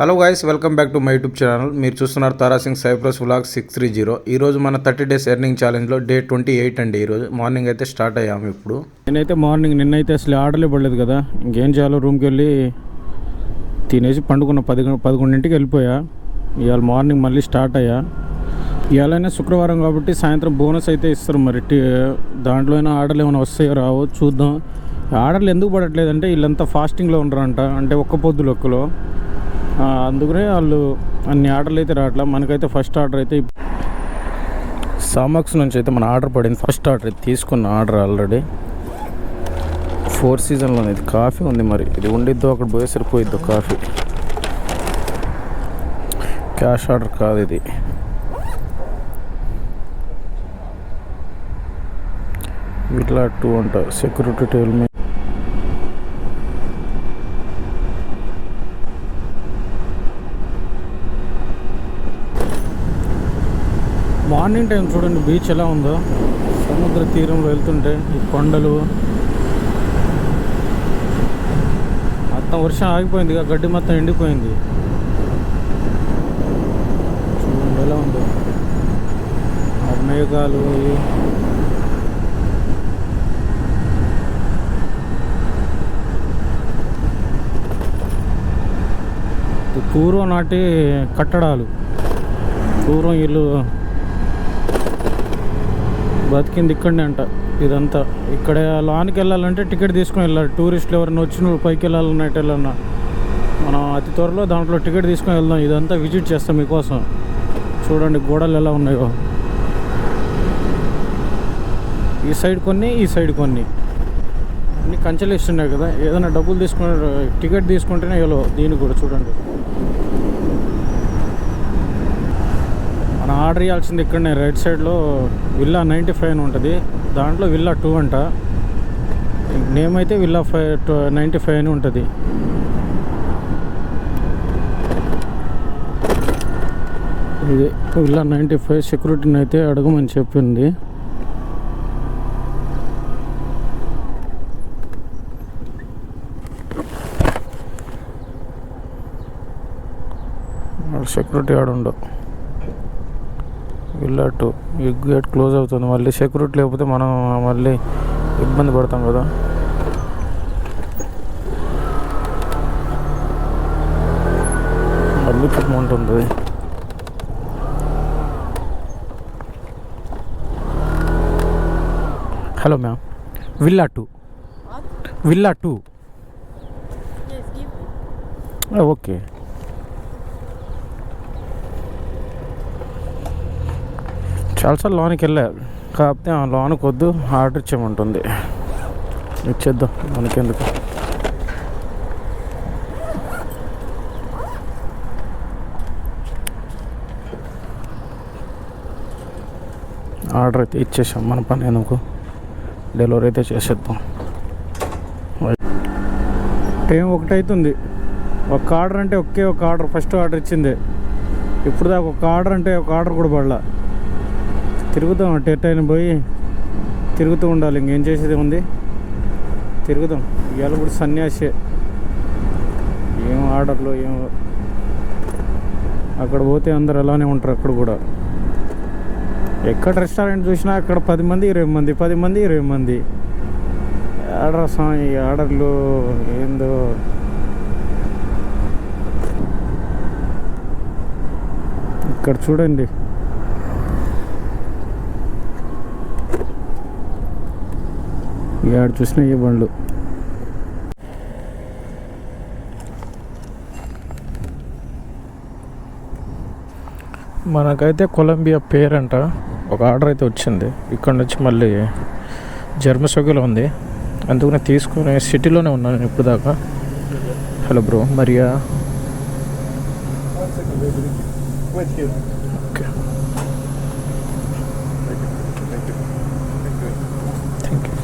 Hello guys, welcome back to my YouTube channel. మీరు చూస్తున్నారు Tara Singh cypress vlog 630. ఈరోజు మన 30 days ఎర్నింగ్ ఛాలెంజ్లో డే 28 అండి. ఈరోజు మార్నింగ్ అయితే స్టార్ట్ అయ్యాము. ఇప్పుడు నేనైతే నిన్నైతే అసలు ఆర్డర్లే పడలేదు కదా, ఇంకేం చేయాలో రూమ్కి వెళ్ళి తినేసి పండుకున్న 11ంటికి వెళ్ళిపోయా. ఇవాళ మార్నింగ్ మళ్ళీ స్టార్ట్ అయ్యా. ఇవాళైనా శుక్రవారం కాబట్టి సాయంత్రం బోనస్ అయితే ఇస్తారు. మరి దాంట్లో అయినా ఆర్డర్లు ఏమైనా వస్తాయో రావో చూద్దాం. ఆర్డర్లు ఎందుకు పడట్లేదంటే వీళ్ళంతా ఫాస్టింగ్లో ఉండరంట, అంటే ఒక్క పొద్దు లెక్కలో. అందుకనే వాళ్ళు అన్ని ఆర్డర్లు అయితే రావట్లా. మనకైతే ఫస్ట్ ఆర్డర్ అయితే సామాక్స్ నుంచి అయితే మన ఆర్డర్ పడింది. ఫస్ట్ ఆర్డర్ అయితే తీసుకున్న ఆర్డర్ ఆల్రెడీ 4 Seasonలో ఇది కాఫీ ఉంది. మరి ఇది ఉండిద్దో అక్కడ పోయి సరిపోయిద్దో కాఫీ. క్యాష్ ఆర్డర్ కాదు ఇది. ఇట్లా 2 అంట. సెక్యూరిటీ టేబుల్ మీద మార్నింగ్ టైం చూడండి బీచ్ ఎలా ఉందో. సముద్ర తీరంలో వెళ్తుంటే ఈ కొండలు మొత్తం వర్షం ఆగిపోయింది, గడ్డి మొత్తం ఎండిపోయింది. చూడండి ఎలా ఉందో ఆ మేఘాలు. పూర్వం నాటి కట్టడాలు, పూర్వం ఇల్లు బతికింది ఇక్కడనే అంట. ఇదంతా ఇక్కడ లోనికి వెళ్ళాలంటే టికెట్ తీసుకొని వెళ్ళాలి. టూరిస్టులు ఎవరైనా వచ్చిన పైకి వెళ్ళాలన్నట్టు వెళ్ళన్నా మనం అతి త్వరలో దాంట్లో టికెట్ తీసుకొని వెళ్దాం. ఇదంతా విజిట్ చేస్తాం మీకోసం. చూడండి గోడలు ఎలా ఉన్నాయో. ఈ సైడ్ కొన్ని, ఈ సైడ్ కొన్ని, అన్ని కంచెలు ఇస్తున్నాయి కదా. ఏదైనా డబ్బులు తీసుకుని టికెట్ తీసుకుంటేనే వెళ్ళో. దీన్ని కూడా చూడండి. మనం ఆర్డర్ ఇవ్వాల్సింది ఇక్కడనే రైట్ సైడ్లో విల్లా 95 అని ఉంటుంది. దాంట్లో విల్లా 2 అంట. నేమ్ అయితే విల్లా 95 అని ఉంటుంది. ఇది విల్లా 95. సెక్యూరిటీని అయితే అడగమని చెప్పింది. సెక్యూరిటీ ఆడుండవు. విల్లా 2 ఈ గేట్ క్లోజ్ అవుతుంది. మళ్ళీ సెక్యూరిటీ లేకపోతే మనం మళ్ళీ ఇబ్బంది పడతాం కదా. మళ్ళీ ఉంటుంది. Hello ma'am, villa 2. Villa 2. Okay. చాలాసార్లు లోనికి వెళ్ళాలి, కాకపోతే ఆ లోనికి వద్దు, ఆర్డర్ ఇచ్చేయమంటుంది. ఇచ్చేద్దాం, మనకెందుకు. ఆర్డర్ అయితే ఇచ్చేసాం, మన పని ఎందుకు, డెలివరీ అయితే చేసేద్దాం. టైం 1 అవుతుంది. ఒక ఆర్డర్ అంటే ఒక ఆర్డర్ ఫస్ట్ ఆర్డర్ ఇచ్చింది. ఇప్పుడు దాకా ఒక ఆర్డర్ అంటే ఒక ఆర్డర్ కూడా పడలా. తిరుగుతాం, టైం పోయి తిరుగుతూ ఉండాలి. ఇంకేం చేసేది ఉంది, తిరుగుదాం. ఇవాళ కూడా సన్యాసే. ఏం ఆర్డర్లు ఏమో. అక్కడ పోతే అందరు అలానే ఉంటారు. అక్కడ కూడా ఎక్కడ రెస్టారెంట్ చూసినా అక్కడ 10 మంది 20 మంది, 10 మంది 20 మంది. ఈ ఆర్డర్లు ఏందో. ఇక్కడ చూడండి, ఏడు చూసినా ఏ బండ్లు. మనకైతే కొలంబియా పేరంట ఒక ఆర్డర్ అయితే వచ్చింది. ఇక్కడ నుంచి మళ్ళీ జర్మసోగిలో ఉంది. అందుకనే తీసుకుని సిటీలోనే ఉన్నాను ఇప్పుడు దాకా. Hello bro, Mariya. Okay, thank you.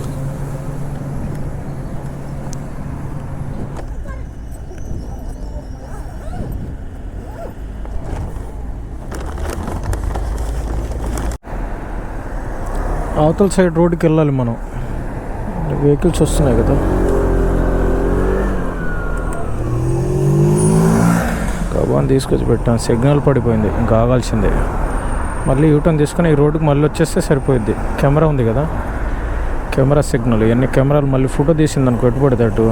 అవతల సైడ్ రోడ్డుకి వెళ్ళాలి మనం. వెహికల్స్ వస్తున్నాయి కదా. ఫోన్ తీసుకొచ్చి పెట్టాను, సిగ్నల్ పడిపోయింది, ఇంకా ఆగాల్సిందే. మళ్ళీ యూటర్న్ తీసుకొని ఈ రోడ్డుకి మళ్ళీ వచ్చేస్తే సరిపోయిద్ది. కెమెరా ఉంది కదా, కెమెరా సిగ్నల్, ఇవన్నీ కెమెరాలు మళ్ళీ ఫోటో తీసింది అనుకో ఎటు పడితే అటు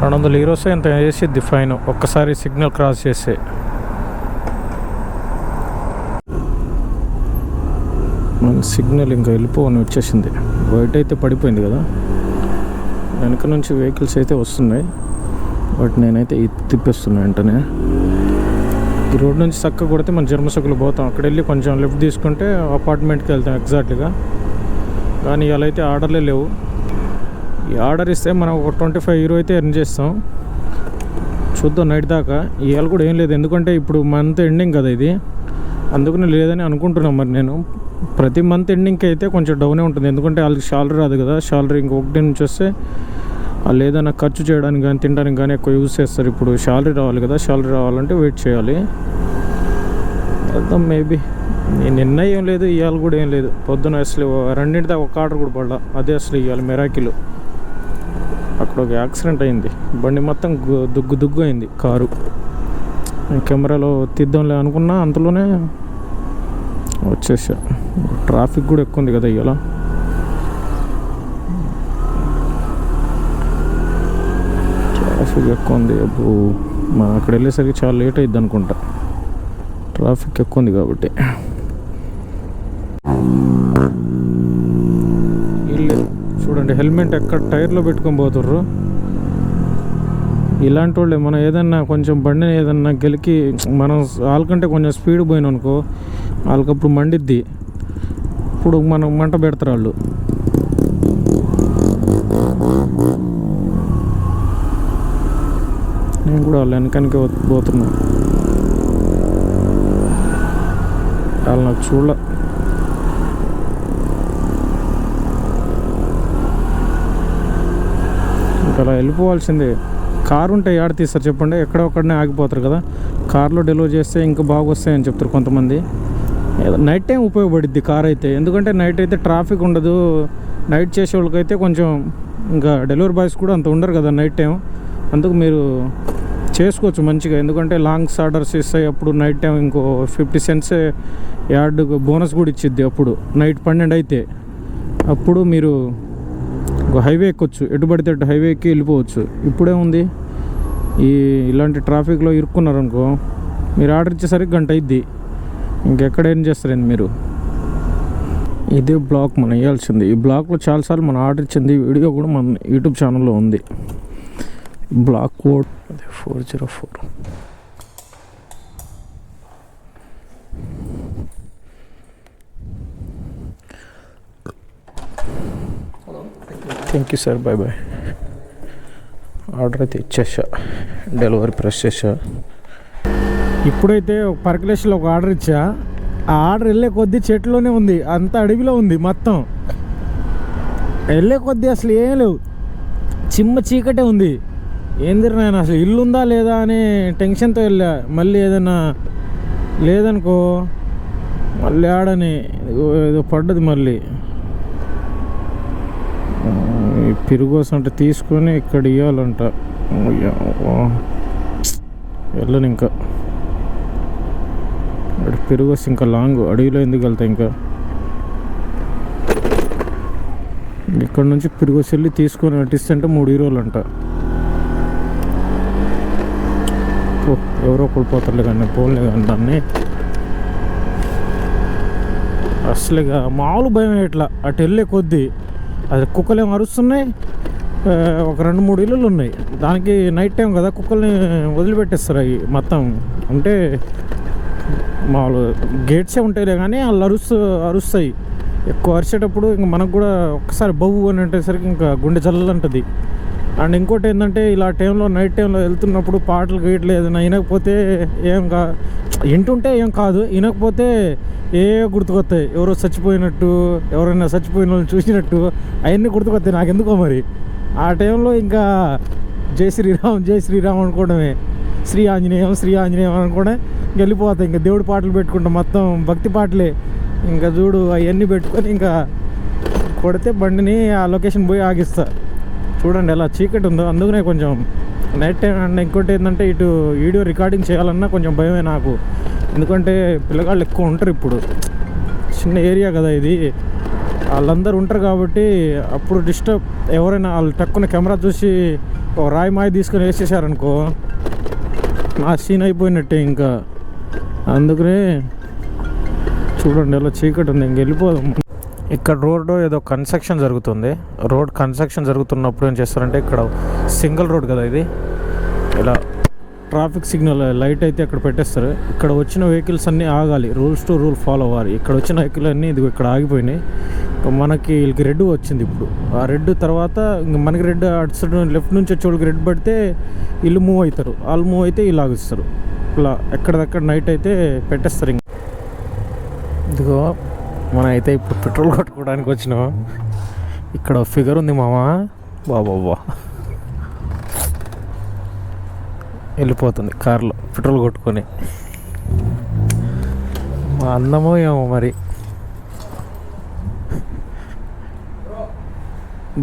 200 యూరోస్ ఎంత వేసిద్ది ఫైన్ ఒక్కసారి సిగ్నల్ క్రాస్ చేస్తే. మన సిగ్నల్ ఇంకా వెళ్ళిపోవని వచ్చేసింది. వైట్ అయితే పడిపోయింది కదా, వెనక నుంచి వెహికల్స్ అయితే వస్తున్నాయి, బట్ నేనైతే తిప్పేస్తున్నా వెంటనే. ఈ రోడ్ నుంచి చక్కగా కొడితే మన జర్మసకులు పోతాం, అక్కడ వెళ్ళి కొంచెం లెఫ్ట్ తీసుకుంటే అపార్ట్మెంట్కి వెళ్తాం ఎగ్జాక్ట్గా. కానీ ఇవాళ అయితే ఆర్డర్లే లేవు. ఈ ఆర్డర్ ఇస్తే మనం ఒక 25 యూరో అయితే ఎర్న్ చేస్తాం. చూద్దాం నైట్ దాకా. ఇవాళ కూడా ఏం లేదు, ఎందుకంటే ఇప్పుడు మంత్ ఎండింగ్ కదా ఇది, అందుకని లేదని అనుకుంటున్నాం. మరి నేను ప్రతి మంత్ ఎండింగ్కి అయితే కొంచెం డౌనే ఉంటుంది, ఎందుకంటే వాళ్ళకి శాలరీ రాదు కదా. శాలరీ ఇంకొకటి నుంచి వస్తే వాళ్ళు ఏదైనా ఖర్చు చేయడానికి కానీ తినడానికి కానీ ఎక్కువ యూజ్ చేస్తారు. ఇప్పుడు శాలరీ రావాలి కదా, శాలరీ రావాలంటే వెయిట్ చేయాలి. అర్థం మేబీ నిన్న ఏం లేదు, ఇవాళ కూడా ఏం లేదు. పొద్దున అసలు 2 దాకా ఒక ఆర్డర్ కూడా పడ్డా, అదే అసలు ఇవాళ మెరాకిల్. అక్కడ ఒక యాక్సిడెంట్ అయింది, బండి మొత్తం దుగ్గు అయింది కారు. కెమెరాలో తీద్దాంలే అనుకున్నా, అంతలోనే వచ్చేసా. ట్రాఫిక్ కూడా ఎక్కువ ఉంది కదా ఇవాళ. ట్రాఫిక్ ఎక్కువ ఉంది. అప్పుడు మనం అక్కడ వెళ్ళేసరికి చాలా లేట్ అయింది అనుకుంటా, ట్రాఫిక్ ఎక్కువ ఉంది కాబట్టి. వీళ్ళు చూడండి హెల్మెట్ ఎక్కడ టైర్లో పెట్టుకొని పోతుర్రు. ఇలాంటి వాళ్ళే మనం ఏదన్నా కొంచెం బండిని ఏదన్నా గెలికి మనం వాళ్ళకంటే కొంచెం స్పీడ్ పోయినా అనుకో, వాళ్ళకప్పుడు మండిద్ది. ఇప్పుడు మనం మంట పెడతారు వాళ్ళు. నేను కూడా వాళ్ళు వెనకానికి పోతున్నా, వాళ్ళు నాకు చూడ. ఇంకా అలా వెళ్ళిపోవాల్సిందే. కారు ఉంటే యాడ తీస్తారు చెప్పండి, ఎక్కడ ఒక్కడనే ఆగిపోతారు కదా. కార్లో డెలివరీ చేస్తే ఇంకా బాగా వస్తాయని చెప్తారు కొంతమంది. నైట్ టైం ఉపయోగపడుద్ది కార్ అయితే, ఎందుకంటే నైట్ అయితే ట్రాఫిక్ ఉండదు. నైట్ చేసే వాళ్ళకైతే కొంచెం, ఇంకా డెలివరీ బాయ్స్ కూడా అంత ఉండరు కదా నైట్ టైం, అందుకు మీరు చేసుకోవచ్చు మంచిగా. ఎందుకంటే లాంగ్స్ ఆర్డర్స్ ఇస్తాయి అప్పుడు నైట్ టైం. ఇంకో 50 సెంట్స్ యార్డ్ బోనస్ కూడా ఇచ్చిద్ది అప్పుడు నైట్ 12 అయితే. అప్పుడు మీరు హైవే ఎక్కొచ్చు, ఎటు పడితే అటు హైవే ఎక్కి వెళ్ళిపోవచ్చు. ఇప్పుడే ఉంది ఇలాంటి ట్రాఫిక్లో ఇరుక్కున్నారనుకో, మీరు ఆర్డర్ ఇచ్చేసరికి గంట అయిద్ది, ఇంకెక్కడ ఏం చేస్తారండి మీరు. ఇదే బ్లాక్ మనం వేయాల్సింది. ఈ బ్లాక్లో చాలాసార్లు మనం ఆర్డర్ ఇచ్చింది, వీడియో కూడా మన యూట్యూబ్ ఛానల్లో ఉంది. Black code 404. Thank you sir, bye bye. Order అయితే ఇచ్చేసా, డెలివరీ ప్రెస్ చేసా. ఇప్పుడైతే ఒక పర్కలేషన్లో ఒక ఆర్డర్ ఇచ్చా. ఆ ఆర్డర్ వెళ్ళే కొద్దీ చెట్లోనే ఉంది, అంత అడవిలో ఉంది మొత్తం. వెళ్ళే కొద్దీ అసలు ఏం లేవు, చిమ్మ చీకటే ఉంది. ఏంది నేను అసలు ఇల్లు ఉందా లేదా అని టెన్షన్తో వెళ్ళా. మళ్ళీ ఏదైనా లేదనుకో మళ్ళీ ఆడని ఏదో పడ్డది. మళ్ళీ పెరుగోసం అంటే తీసుకొని ఇక్కడ ఇవ్వాలంట. వెళ్ళను ఇంకా, పెరుగోసి ఇంకా లాంగ్ అడవిలో ఎందుకు వెళ్తా. ఇంకా ఇక్కడ నుంచి పెరుగోసి వెళ్ళి తీసుకొని నటిస్తుంటే 3 యూరోలు అంట. ఎవరో కోల్పోతారులే కానీ పోలే కానీ దాన్ని. అసలుగా మామూలు భయం ఇట్లా అటు వెళ్ళే కొద్దీ. అది కుక్కలు ఏమో అరుస్తున్నాయి, ఒక 2-3 ఇల్లులు ఉన్నాయి. దానికి నైట్ టైం కదా, కుక్కల్ని వదిలిపెట్టేస్తారు అవి మొత్తం. అంటే మామూలు గేట్సే ఉంటాయిలే కానీ వాళ్ళు అరుస్తాయి. ఎక్కువ అరిచేటప్పుడు ఇంకా మనకు కూడా ఒక్కసారి బవ్వు అని అంటేసరికి ఇంకా గుండె చల్లంటుంది. అండ్ ఇంకోటి ఏంటంటే ఇలా టైంలో నైట్ టైంలో వెళ్తున్నప్పుడు పాటలు గీటలు ఏదైనా వినకపోతే వింటుంటే ఏం కాదు, వినకపోతే గుర్తుకొస్తాయి. ఎవరో చచ్చిపోయినట్టు, ఎవరైనా చచ్చిపోయిన వాళ్ళని చూసినట్టు అవన్నీ గుర్తుకొస్తాయి నాకు ఎందుకో మరి. ఆ టైంలో ఇంకా జై శ్రీరామ్ అనుకోవడమే, శ్రీ ఆంజనేయం అనుకోవడం వెళ్ళిపోతాయి. ఇంకా దేవుడి పాటలు పెట్టుకుంటాం, మొత్తం భక్తి పాటలే. ఇంకా చూడు అవన్నీ పెట్టుకొని ఇంకా కొడితే బండిని ఆ లొకేషన్ పోయి ఆగిస్తా. చూడండి ఎలా చీకటి ఉందో, అందుకనే కొంచెం నైట్ టైం. అండ్ ఇంకోటి ఏంటంటే ఇటు వీడియో రికార్డింగ్ చేయాలన్నా కొంచెం భయమే నాకు, ఎందుకంటే పిల్లగాళ్ళు ఎక్కువ ఉంటారు. ఇప్పుడు చిన్న ఏరియా కదా ఇది, వాళ్ళందరూ ఉంటారు కాబట్టి అప్పుడు డిస్టర్బ్, ఎవరైనా వాళ్ళు టక్కున కెమెరా చూసి ఒక రాయి మాయ తీసుకొని వేసేసారనుకో నా సీన్ అయిపోయినట్టే ఇంకా. అందుకనే చూడండి ఎలా చీకటి ఉంది, ఇంక వెళ్ళిపోదాం. ఇక్కడ రోడ్డు ఏదో కన్స్ట్రక్షన్ జరుగుతుంది. రోడ్ కన్స్ట్రక్షన్ జరుగుతున్నప్పుడు ఏం చేస్తారంటే, ఇక్కడ సింగిల్ రోడ్ కదా ఇది, ఇలా ట్రాఫిక్ సిగ్నల్ లైట్ అయితే అక్కడ పెట్టేస్తారు. ఇక్కడ వచ్చిన వెహికల్స్ అన్నీ ఆగాలి, రూల్స్ టు రూల్ ఫాలో అవ్వాలి. ఇక్కడ వచ్చిన వెహికల్ అన్నీ ఇది ఇక్కడ ఆగిపోయినాయి. మనకి వీళ్ళకి రెడ్ వచ్చింది ఇప్పుడు. ఆ రెడ్ తర్వాత ఇంక మనకి రెడ్ అటు సైడ్ లెఫ్ట్ నుంచి వచ్చే వాళ్ళకి రెడ్ పడితే వీళ్ళు మూవ్ అవుతారు, వాళ్ళు మూవ్ అయితే వీళ్ళు ఆగిస్తారు. ఇలా ఎక్కడిదక్కడ నైట్ అయితే పెట్టేస్తారు. ఇంక ఇదిగో మనం అయితే ఇప్పుడు పెట్రోల్ కొట్టుకోవడానికి వచ్చినాం. ఇక్కడ ఫిగర్ ఉంది మామ, బాబా వెళ్ళిపోతుంది కార్లో పెట్రోల్ కొట్టుకొని. మా అందమో ఏమో మరి.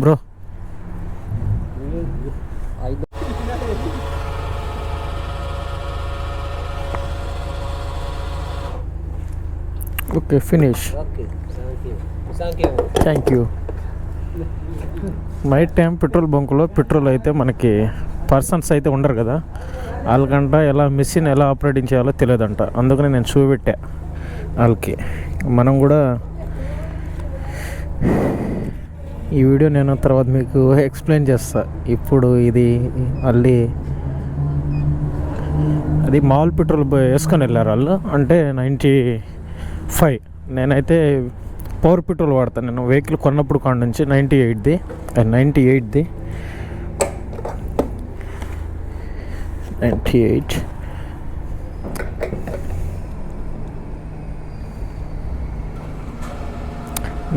Bro okay finish. Thank you. Night time petrol బంకులో పెట్రోల్ అయితే మనకి పర్సన్స్ అయితే ఉండరు కదా, వాళ్ళకంట ఎలా మిషన్ ఎలా ఆపరేటింగ్ చేయాలో తెలియదంట. అందుకని నేను చూపెట్టా వాళ్ళకి. మనం కూడా ఈ వీడియో నేను తర్వాత మీకు ఎక్స్ప్లెయిన్ చేస్తా. ఇప్పుడు ఇది మళ్ళీ అది మామూలు పెట్రోల్ వేసుకొని వెళ్ళారు వాళ్ళు, అంటే 95. నేనైతే పవర్ పెట్రోల్ వాడతాను. నేను వెహికల్ కొన్నప్పుడు కాడ నుంచి 98ది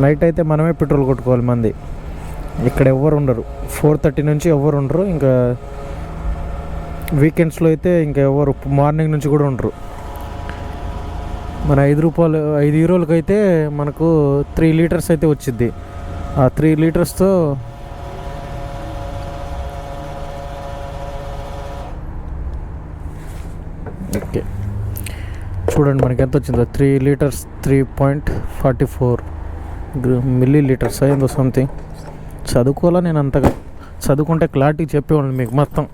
నైట్ అయితే మనమే పెట్రోల్ కొట్టుకోవాలి. మంది ఇక్కడ ఎవ్వరు ఉండరు, 4:30 నుంచి ఎవ్వరు ఉండరు. ఇంకా వీకెండ్స్లో అయితే ఇంకా ఎవరు మార్నింగ్ నుంచి కూడా ఉండరు. మన 5 యూరోలకి అయితే మనకు 3 లీటర్స్ అయితే వచ్చింది. ఆ 3 లీటర్స్తో ఓకే చూడండి మనకి ఎంత వచ్చిందో. 3 లీటర్స్ 3.44 మిల్లీ లీటర్స్ అయిందో సంథింగ్. చదువుకోవాలా నేను అంతగా, చదువుకుంటే క్లారిటీ చెప్పేవాళ్ళని మీకు మొత్తం.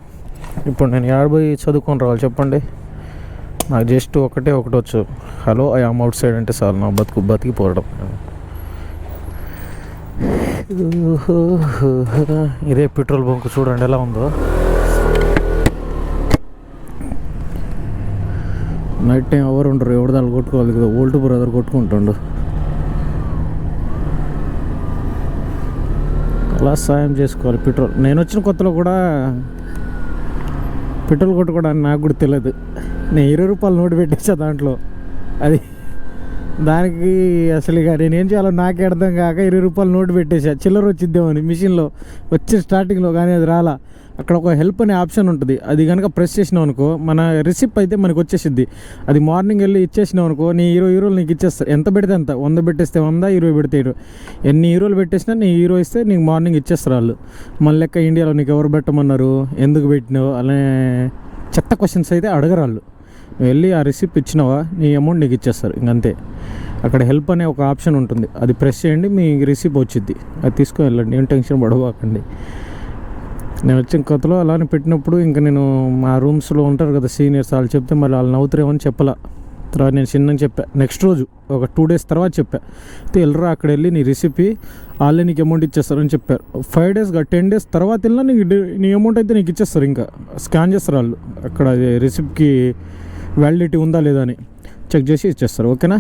ఇప్పుడు నేను 50 చదువుకొని రావాలి చెప్పండి. నాకు జస్ట్ ఒకటి వచ్చు, hello I am outside అంటే చాలు, నా బతికిపోవడం. ఇదే పెట్రోల్ బంక్ చూడండి ఎలా ఉందో. నైట్ టైం ఎవరు ఉండరు, ఎవరిదాలు కొట్టుకోవాలి కదా. ఓల్డ్ బ్రదర్ కొట్టుకుంటుండు, అలా సాయం చేసుకోవాలి. పెట్రోల్ నేను వచ్చిన కొత్తలో కూడా పెట్రోల్ కొట్టుకోవడానికి నాకు కూడా తెలియదు. నేను 20 రూపాయలు నోటు పెట్టేసా దాంట్లో. అది దానికి అసలు ఇక నేనేం చేయాలో నాకే అర్థం కాక 20 రూపాయలు నోటు పెట్టేసా. చిల్లర వచ్చిద్దామని మిషన్లో వచ్చే స్టార్టింగ్లో, కానీ అది రాలా. అక్కడ ఒక హెల్ప్ అనే ఆప్షన్ ఉంటుంది, అది కనుక ప్రెస్ చేసినావు అనుకో మన రిసిప్ట్ అయితే మనకు వచ్చేసిద్ది. అది మార్నింగ్ వెళ్ళి ఇచ్చేసినావు అనుకో నీ 20 యూరోలు నీకు ఇచ్చేస్తారు. ఎంత పెడితే అంత, 100 పెట్టేస్తే 100, 20 పెడితే 20. ఎన్ని యూరోలు పెట్టేసినా నీ హీరో ఇస్తే నీకు మార్నింగ్ ఇచ్చేస్తారు వాళ్ళు. మన లెక్క ఇండియాలో నీకు ఎవరు పెట్టమన్నారు, ఎందుకు పెట్టినావు అనే చెత్త క్వశ్చన్స్ అయితే అడగరు వాళ్ళు. నువ్వు వెళ్ళి ఆ రిసిప్ట్ ఇచ్చినావా నీ అమౌంట్ నీకు ఇచ్చేస్తారు, ఇంకంతే. అక్కడ హెల్ప్ అనే ఒక ఆప్షన్ ఉంటుంది, అది ప్రెస్ చేయండి మీ రిసిప్ట్ వచ్చిద్ది. అది తీసుకొని వెళ్ళండి, ఏం టెన్షన్ పడవాకండి. నేను వచ్చిన కొత్తలో అలానే పెట్టినప్పుడు ఇంకా నేను మా రూమ్స్లో ఉంటారు కదా సీనియర్స్, వాళ్ళు చెప్తే మళ్ళీ వాళ్ళు నవ్వుతారేమని చెప్పలా. తర్వాత నేను చిన్నని చెప్పా. నెక్స్ట్ రోజు ఒక 2 డేస్ తర్వాత చెప్పా, వెళ్ళరా అక్కడ వెళ్ళి నీ రిసిపీ వాళ్ళే నీకు అమౌంట్ ఇచ్చేస్తారని చెప్పారు. 5 డేస్ 10 డేస్ తర్వాత వెళ్ళినా నీ అమౌంట్ అయితే నీకు ఇచ్చేస్తారు. ఇంకా స్కాన్ చేస్తారు వాళ్ళు, అక్కడ రిసిప్ట్కి వ్యాలిడిటీ ఉందా లేదా అని చెక్ చేసి ఇచ్చేస్తారు. ఓకేనా.